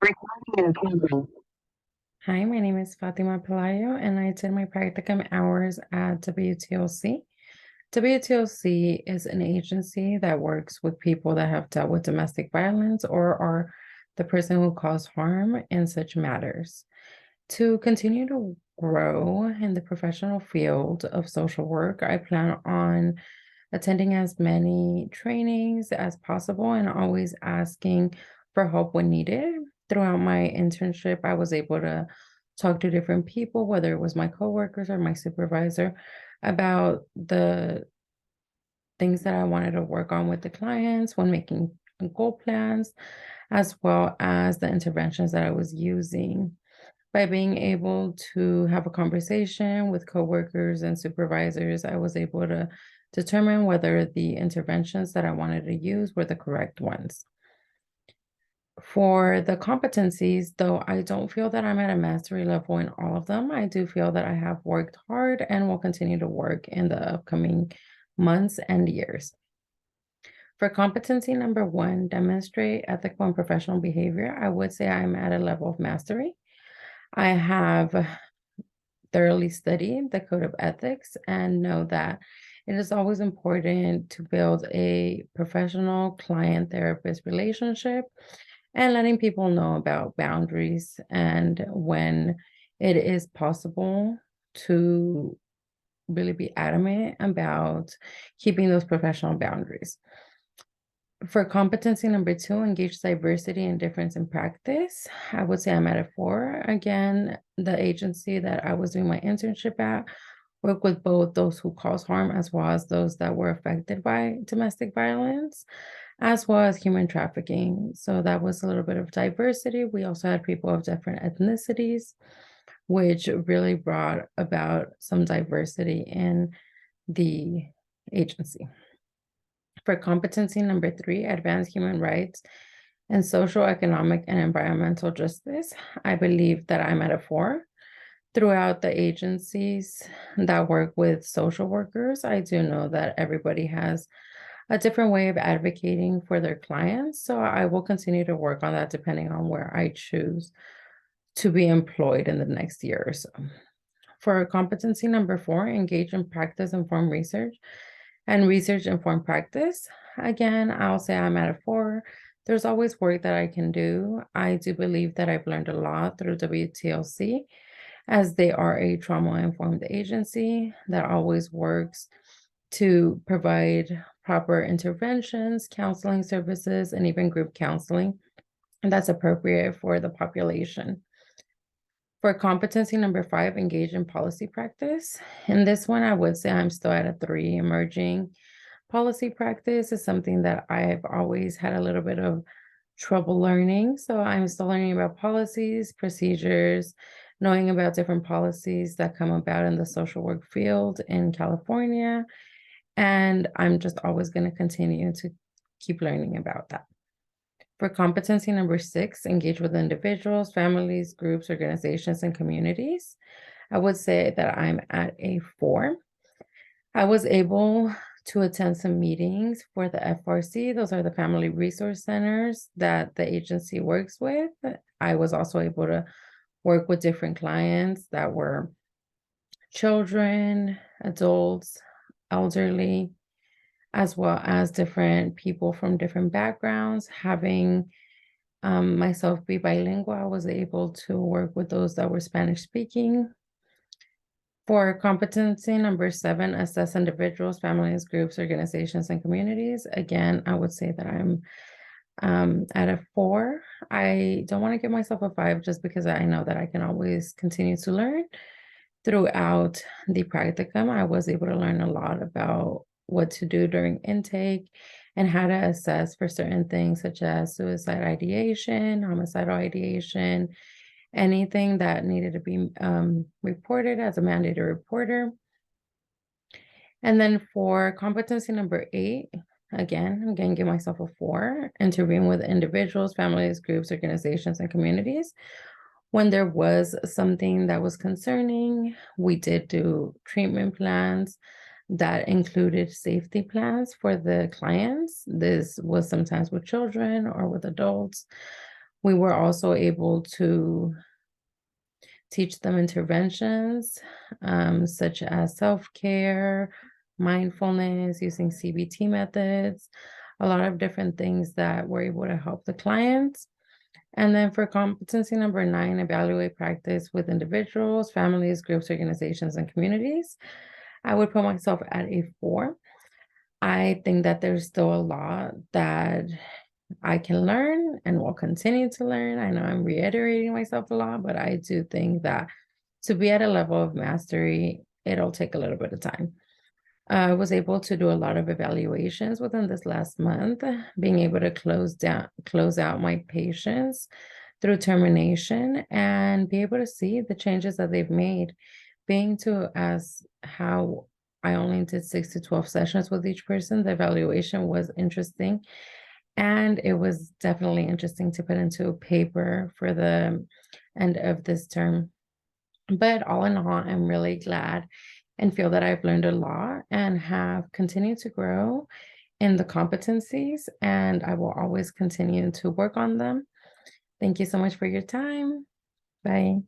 Recording in progress. Hi, my name is Fatima Pelayo, and I did my practicum hours at WTOC. WTOC is an agency that works with people that have dealt with domestic violence or are the person who caused harm in such matters. To continue to grow in the professional field of social work, I plan on attending as many trainings as possible and always asking for help when needed. Throughout my internship, I was able to talk to different people, whether it was my coworkers or my supervisor, about the things that I wanted to work on with the clients when making goal plans, as well as the interventions that I was using. By being able to have a conversation with coworkers and supervisors, I was able to determine whether the interventions that I wanted to use were the correct ones. For the competencies, though I don't feel that I'm at a mastery level in all of them, I do feel that I have worked hard and will continue to work in the upcoming months and years. For competency number 1, demonstrate ethical and professional behavior, I would say I'm at a level of mastery. I have thoroughly studied the code of ethics and know that it is always important to build a professional client-therapist relationship and letting people know about boundaries and when it is possible to really be adamant about keeping those professional boundaries. For competency number 2, engage diversity and difference in practice, I would say I'm at a 4. Again, the agency that I was doing my internship at worked with both those who cause harm as well as those that were affected by domestic violence, as well as human trafficking. So that was a little bit of diversity. We also had people of different ethnicities, which really brought about some diversity in the agency. For competency number 3, advance human rights and social, economic, and environmental justice, I believe that I'm at a 4. Throughout the agencies that work with social workers, I do know that everybody has a different way of advocating for their clients. So I will continue to work on that depending on where I choose to be employed in the next year or so. For competency number 4, engage in practice-informed research and research-informed practice. Again, I'll say I'm at a 4. There's always work that I can do. I do believe that I've learned a lot through WTLC, as they are a trauma-informed agency that always works to provide proper interventions, counseling services, and even group counseling, and that's appropriate for the population. For competency number 5, engage in policy practice. In this one, I would say I'm still at a 3. Emerging policy practice is something that I've always had a little bit of trouble learning. So I'm still learning about policies, procedures, knowing about different policies that come about in the social work field in California. And I'm just always going to continue to keep learning about that. For competency number 6, engage with individuals, families, groups, organizations, and communities, I would say that I'm at a 4. I was able to attend some meetings for the FRC. Those are the Family Resource Centers that the agency works with. I was also able to work with different clients that were children, adults, elderly, as well as different people from different backgrounds. Having myself be bilingual, I was able to work with those that were Spanish speaking. For competency number 7, assess individuals, families, groups, organizations, and communities. Again, I would say that I'm at a 4. I don't want to give myself a 5 just because I know that I can always continue to learn. Throughout the practicum, I was able to learn a lot about what to do during intake and how to assess for certain things such as suicide ideation, homicidal ideation, anything that needed to be reported as a mandated reporter. And then for competency number 8, again, I'm going to give myself a 4, intervene with individuals, families, groups, organizations, and communities. When there was something that was concerning, we did do treatment plans that included safety plans for the clients. This was sometimes with children or with adults. We were also able to teach them interventions such as self-care, mindfulness, using CBT methods, a lot of different things that were able to help the clients. And then for competency number 9, evaluate practice with individuals, families, groups, organizations, and communities. I would put myself at a 4. I think that there's still a lot that I can learn and will continue to learn. I know I'm reiterating myself a lot, but I do think that to be at a level of mastery, it'll take a little bit of time. I was able to do a lot of evaluations within this last month, being able to close out my patients through termination and be able to see the changes that they've made, being to as how I only did 6 to 12 sessions with each person. The evaluation was interesting, and it was definitely interesting to put into a paper for the end of this term. But all in all, I'm really glad and feel that I've learned a lot and have continued to grow in the competencies, and I will always continue to work on them. Thank you so much for your time. Bye.